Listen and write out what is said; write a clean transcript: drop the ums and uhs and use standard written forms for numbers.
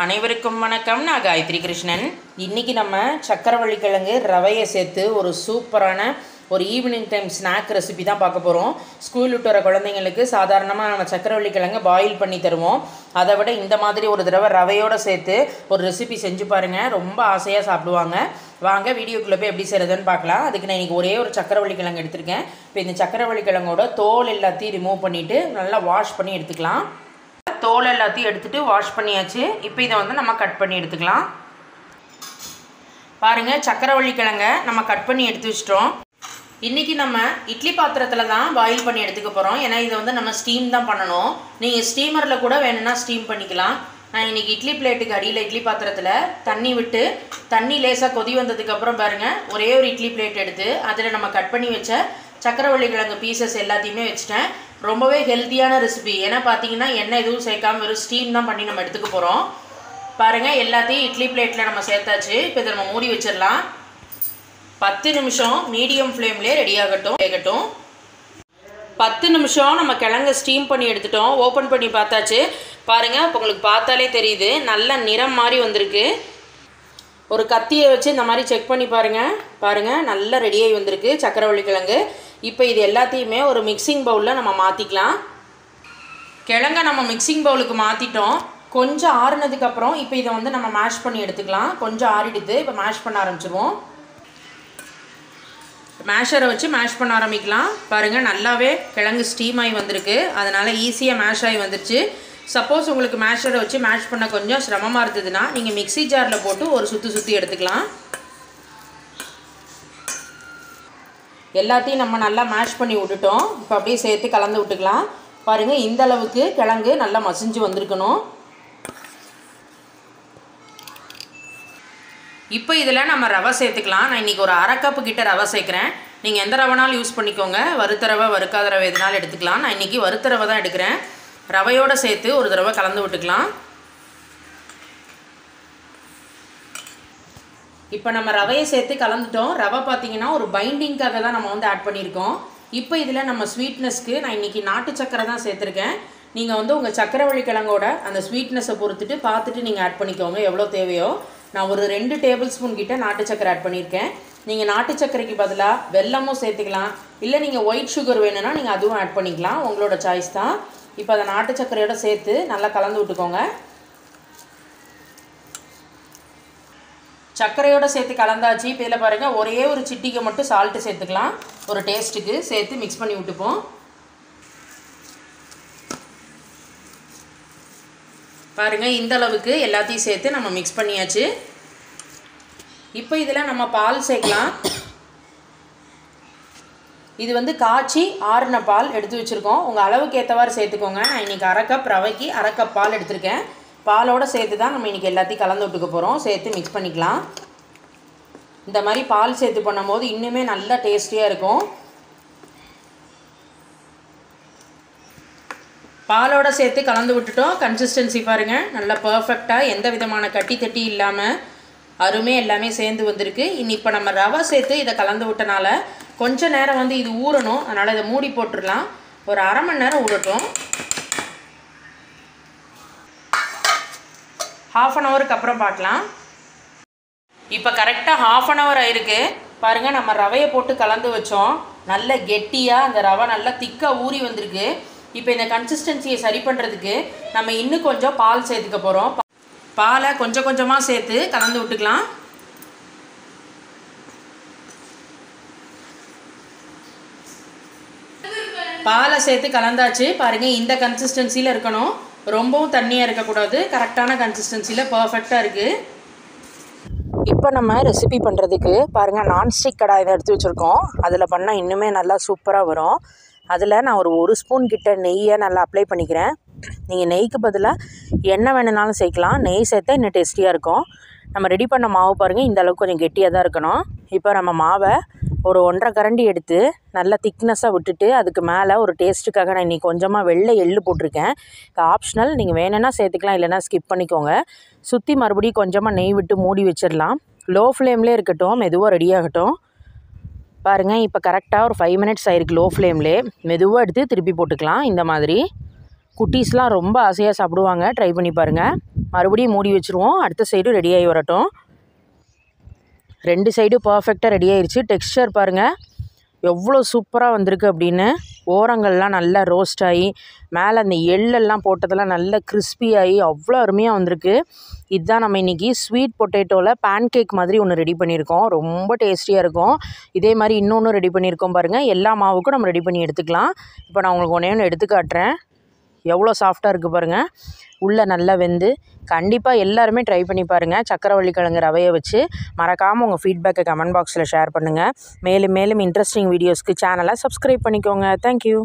அனைவருக்கும் வணக்கம். நான் காயத்ரி கிருஷ்ணன். இன்றைக்கி நம்ம சக்கரவள்ளி கிழங்கு ரவையை சேர்த்து ஒரு சூப்பரான ஒரு ஈவினிங் டைம் ஸ்நாக் ரெசிபி தான் பார்க்க போகிறோம். ஸ்கூல் விட்டு வர குழந்தைங்களுக்கு சாதாரணமாக நம்ம சக்கரவள்ளி கிழங்கு பாயில் பண்ணி தருவோம். அதை விட இந்த மாதிரி ஒரு தடவை ரவையோடு சேர்த்து ஒரு ரெசிபி செஞ்சு பாருங்கள், ரொம்ப ஆசையாக சாப்பிடுவாங்க. வாங்க வீடியோக்குள்ளே போய் எப்படி செய்கிறதுன்னு பார்க்கலாம். அதுக்கு நான் இன்றைக்கி ஒரே ஒரு சக்கரவள்ளி கிழங்கு எடுத்திருக்கேன். இப்போ இந்த சக்கரவள்ளி கிழங்கோட தோல் எல்லாத்தையும் ரிமூவ் பண்ணிவிட்டு நல்லா வாஷ் பண்ணி எடுத்துக்கலாம். தோல் எல்லாத்தையும் எடுத்துகிட்டு வாஷ் பண்ணியாச்சு. இப்போ இதை வந்து நம்ம கட் பண்ணி எடுத்துக்கலாம். பாருங்கள், சக்கரவள்ளி கிழங்கை நம்ம கட் பண்ணி எடுத்து வச்சிட்டோம். இன்றைக்கி நம்ம இட்லி பாத்திரத்தில் தான் பாயில் பண்ணி எடுத்துக்க போகிறோம். ஏன்னா இதை வந்து நம்ம ஸ்டீம் தான் பண்ணணும். நீங்கள் ஸ்டீமரில் கூட வேணும்னா ஸ்டீம் பண்ணிக்கலாம். நான் இன்றைக்கி இட்லி பிளேட்டுக்கு அடியில் இட்லி பாத்திரத்தில் தண்ணி விட்டு தண்ணி லேசாக கொதி வந்ததுக்கப்புறம் பாருங்கள், ஒரே ஒரு இட்லி பிளேட் எடுத்து அதில் நம்ம கட் பண்ணி வச்ச சக்கரவள்ளி கிழங்கு பீசஸ் எல்லாத்தையுமே வச்சுட்டேன். ரொம்பவே ஹெல்த்தியான ரெசிபி. ஏன்னா பார்த்தீங்கன்னா எண்ணெய் எதுவும் சேர்க்காம வெறும் ஸ்டீம் தான் பண்ணி நம்ம எடுத்துக்க போகிறோம். பாருங்கள், எல்லாத்தையும் இட்லி பிளேட்டில் நம்ம சேர்த்தாச்சு. இப்போ இதை நம்ம மூடி வச்சிடலாம். 10 நிமிஷம் மீடியம் ஃப்ளேம்லேயே ரெடியாகட்டும். 10 நிமிஷம் நம்ம கிழங்கு ஸ்டீம் பண்ணி எடுத்துட்டோம். ஓப்பன் பண்ணி பார்த்தாச்சு. பாருங்கள், இப்போ உங்களுக்கு பார்த்தாலே தெரியுது, நல்ல நிறம் மாதிரி வந்திருக்கு. ஒரு கத்தியை வச்சு இந்த மாதிரி செக் பண்ணி பாருங்கள், நல்லா ரெடியாகி வந்திருக்கு சக்கரவள்ளி கிழங்கு. இப்போ இது எல்லாத்தையுமே ஒரு மிக்சிங் பவுலில் நம்ம மாற்றிக்கலாம். கிழங்கை நம்ம மிக்சிங் பவுலுக்கு மாற்றிட்டோம். கொஞ்சம் ஆறுனதுக்கப்புறம் இப்போ இதை வந்து நம்ம மேஷ் பண்ணி எடுத்துக்கலாம். கொஞ்சம் ஆறிடுது. இப்போ மேஷ் பண்ண ஆரம்பிச்சிடுவோம். மேஷரை வச்சு மேஷ் பண்ண ஆரம்பிக்கலாம். பாருங்கள், நல்லாவே கிழங்கு ஸ்டீம் ஆகி வந்திருக்கு. அதனால் ஈஸியாக மேஷ் ஆகி வந்துருச்சு. சப்போஸ் உங்களுக்கு மேஷரை வச்சு மேஷ் பண்ண கொஞ்சம் சிரமமாக இருந்ததுன்னா நீங்கள் மிக்ஸி ஜாரில் போட்டு ஒரு சுற்றி எடுத்துக்கலாம். எல்லாத்தையும் நம்ம நல்லா மேஷ் பண்ணி விட்டுட்டோம். இப்போ அப்படியே சேர்த்து கலந்து விட்டுக்கலாம். பாருங்கள், இந்த அளவுக்கு கிழங்கு நல்லா மசிஞ்சு வந்திருக்கணும். இப்போ இதில் நம்ம ரவை சேர்த்துக்கலாம். நான் இன்றைக்கி ஒரு 1/2 கப்பு கிட்ட ரவை சேர்க்குறேன். நீங்கள் எந்த ரவைனாலும் யூஸ் பண்ணிக்கோங்க. வறுத்த ரவை, வறுக்காத ரவை எதுனாலும் எடுத்துக்கலாம். நான் இன்றைக்கி வறுத்த ரவை தான் எடுக்கிறேன். ரவையோடு சேர்த்து ஒரு தடவை கலந்து விட்டுக்கலாம். இப்போ நம்ம ரவையை சேர்த்து கலந்துட்டோம். ரவை பார்த்திங்கன்னா ஒரு பைண்டிங்காக தான் நம்ம வந்து ஆட் பண்ணியிருக்கோம். இப்போ இதில் நம்ம ஸ்வீட்னஸ்க்கு நான் இன்றைக்கி நாட்டு சக்கரை தான் சேர்த்துருக்கேன். நீங்கள் வந்து உங்கள் சக்கரவள்ளி கிழங்கோட அந்த ஸ்வீட்னஸை பொறுத்துட்டு பார்த்துட்டு நீங்கள் ஆட் பண்ணிக்கோங்க எவ்வளோ தேவையோ. நான் ஒரு 2 டேபிள் ஸ்பூன் கிட்ட நாட்டு சக்கரை ஆட் பண்ணியிருக்கேன். நீங்கள் நாட்டு சக்கரைக்கு பதிலாக வெல்லமும் சேர்த்துக்கலாம். இல்லை நீங்கள் ஒயிட் சுகர் வேணும்னா நீங்கள் அதுவும் ஆட் பண்ணிக்கலாம். உங்களோட சாய்ஸ் தான். இப்போ அதை நாட்டு சக்கரையோடு சேர்த்து நல்லா கலந்து விட்டுக்கோங்க. சர்க்கரையோடு சேர்த்து கலந்தாச்சு. இப்போ இதில் பாருங்கள், ஒரே ஒரு சிட்டிகை மட்டும் சால்ட்டு சேர்த்துக்கலாம். ஒரு டேஸ்ட்டுக்கு சேர்த்து மிக்ஸ் பண்ணி விட்டுப்போம். பாருங்கள், இந்த அளவுக்கு எல்லாத்தையும் சேர்த்து நம்ம மிக்ஸ் பண்ணியாச்சு. இப்போ இதில் நம்ம பால் சேர்க்கலாம். இது வந்து காய்ச்சி ஆறின பால் எடுத்து வச்சுருக்கோம். உங்கள் அளவுக்கு ஏற்றவாறு சேர்த்துக்கோங்க. நான் இன்றைக்கி 1/2 கப் ரவைக்கு 1/2 கப் பால் எடுத்திருக்கேன். பாலோடு சேர்த்து தான் நம்ம இன்றைக்கி எல்லாத்தையும் கலந்து விட்டுக்க போகிறோம். சேர்த்து மிக்ஸ் பண்ணிக்கலாம். இந்த மாதிரி பால் சேர்த்து பண்ணும்போது இன்னுமே நல்லா டேஸ்டியாக இருக்கும். பாலோடு சேர்த்து கலந்து விட்டுட்டோம். கன்சிஸ்டன்சி பாருங்கள், நல்லா பர்ஃபெக்டாக எந்த விதமான கட்டி தட்டி இல்லாமல் அருமையாக எல்லாமே சேர்ந்து வந்திருக்கு. இப்போ நம்ம ரவை சேர்த்து இதை கலந்து விட்டனால கொஞ்சம் நேரம் வந்து இது ஊறணும். அதனால் இதை மூடி போட்டுடலாம். ஒரு 1/2 மணி நேரம் ஊறட்டும். 1/2 அன் ஹவருக்கு அப்புறம் பார்க்கலாம். இப்போ கரெக்டாக 1/2 அன் ஹவர் ஆயிருக்கு. பாருங்கள், நம்ம ரவையை போட்டு கலந்து வச்சோம். நல்ல கெட்டியாக அந்த ரவை நல்லா திக்காக ஊறி வந்திருக்கு. இப்போ இந்த கன்சிஸ்டன்சியை சரி பண்ணுறதுக்கு நம்ம இன்னும் கொஞ்சம் பால் சேர்த்துக்க போகிறோம். பாலை கொஞ்சம் கொஞ்சமாக சேர்த்து கலந்து விட்டுக்கலாம். பாலை சேர்த்து கலந்தாச்சு. பாருங்கள், இந்த கன்சிஸ்டன்சியில் இருக்கணும். ரொம்பவும் தண்ணியாக இருக்கக்கூடாது. கரெக்டான கன்சிஸ்டன்சியில் பர்ஃபெக்டாக இருக்குது. இப்போ நம்ம ரெசிபி பண்ணுறதுக்கு பாருங்கள், நான்ஸ்டிக் கடாய் எடுத்து வச்சுருக்கோம். அதில் பண்ணால் இன்னுமே நல்லா சூப்பராக வரும். அதில் நான் ஒரு ஸ்பூன் கிட்ட நெய்யை நல்லா அப்ளை பண்ணிக்கிறேன். நீங்கள் நெய்க்கு பதிலாக எண்ணெய் வேணுனாலும் சேர்க்கலாம். நெய் சேர்த்தா இன்னும் டேஸ்டியாக இருக்கும். நம்ம ரெடி பண்ண மாவு பாருங்கள், இந்த அளவுக்கு கொஞ்சம் கெட்டியாக தான் இருக்கணும். இப்போ நம்ம மாவை ஒரு 1/2 கரண்டி எடுத்து நல்லா திக்னஸாக விட்டுட்டு அதுக்கு மேலே ஒரு டேஸ்ட்டுக்காக நான் இன்றைக்கி கொஞ்சமாக வெள்ளை எள்ளு போட்டிருக்கேன். இது ஆப்ஷனல், நீங்கள் வேணும்னா சேர்த்துக்கலாம், இல்லைனா ஸ்கிப் பண்ணிக்கோங்க. சுற்றி மறுபடியும் கொஞ்சமாக நெய் விட்டு மூடி வச்சிடலாம். லோ ஃப்ளேம்லேயே இருக்கட்டும், மெதுவாக ரெடியாகட்டும். பாருங்கள், இப்போ கரெக்டாக ஒரு 5 மினிட்ஸ் ஆயிருக்கு. லோ ஃப்ளேம்லேயே மெதுவாக எடுத்து திருப்பி போட்டுக்கலாம். இந்த மாதிரி குட்டீஸ்லாம் ரொம்ப ஆசையாக சாப்பிடுவாங்க. ட்ரை பண்ணி பாருங்கள். மறுபடியும் மூடி வச்சுருவோம். அடுத்த சைடும் ரெடி ஆகி வரட்டும். 2 சைடும் பர்ஃபெக்டாக ரெடி ஆயிடுச்சு. டெக்ஸ்சர் பாருங்கள் எவ்வளோ சூப்பராக வந்திருக்கு அப்படின்னு. ஓரங்கள்லாம் நல்லா ரோஸ்ட் ஆகி மேலே அந்த எள்ளெல்லாம் போட்டதெல்லாம் நல்லா கிறிஸ்பியாகி அவ்வளோ அருமையாக வந்திருக்கு. இதுதான் நம்ம இன்றைக்கி ஸ்வீட் பொட்டேட்டோவில் பேன்கேக் மாதிரி ஒன்று ரெடி பண்ணியிருக்கோம். ரொம்ப டேஸ்டியாக இருக்கும். இதே மாதிரி இன்னொன்று ரெடி பண்ணியிருக்கோம் பாருங்கள். எல்லா மாவுக்கும் நம்ம ரெடி பண்ணி எடுத்துக்கலாம். இப்போ நான் உங்களுக்கு ஒன்று எடுத்து காட்டுறேன். எவ்வளோ சாஃப்டாக இருக்குது பாருங்கள். உள்ளே நல்லா வெந்து. கண்டிப்பாக எல்லாருமே ட்ரை பண்ணி பாருங்கள். சக்கரவள்ளி கிழங்கு ரவையை வச்சு. மறக்காமல் உங்கள் ஃபீட்பேக்கை கமெண்ட் பாக்ஸில் ஷேர் பண்ணுங்கள். மேலும் மேலும் இன்ட்ரெஸ்டிங் வீடியோஸ்க்கு சேனலை சப்ஸ்கிரைப் பண்ணிக்கோங்க. தேங்க்யூ.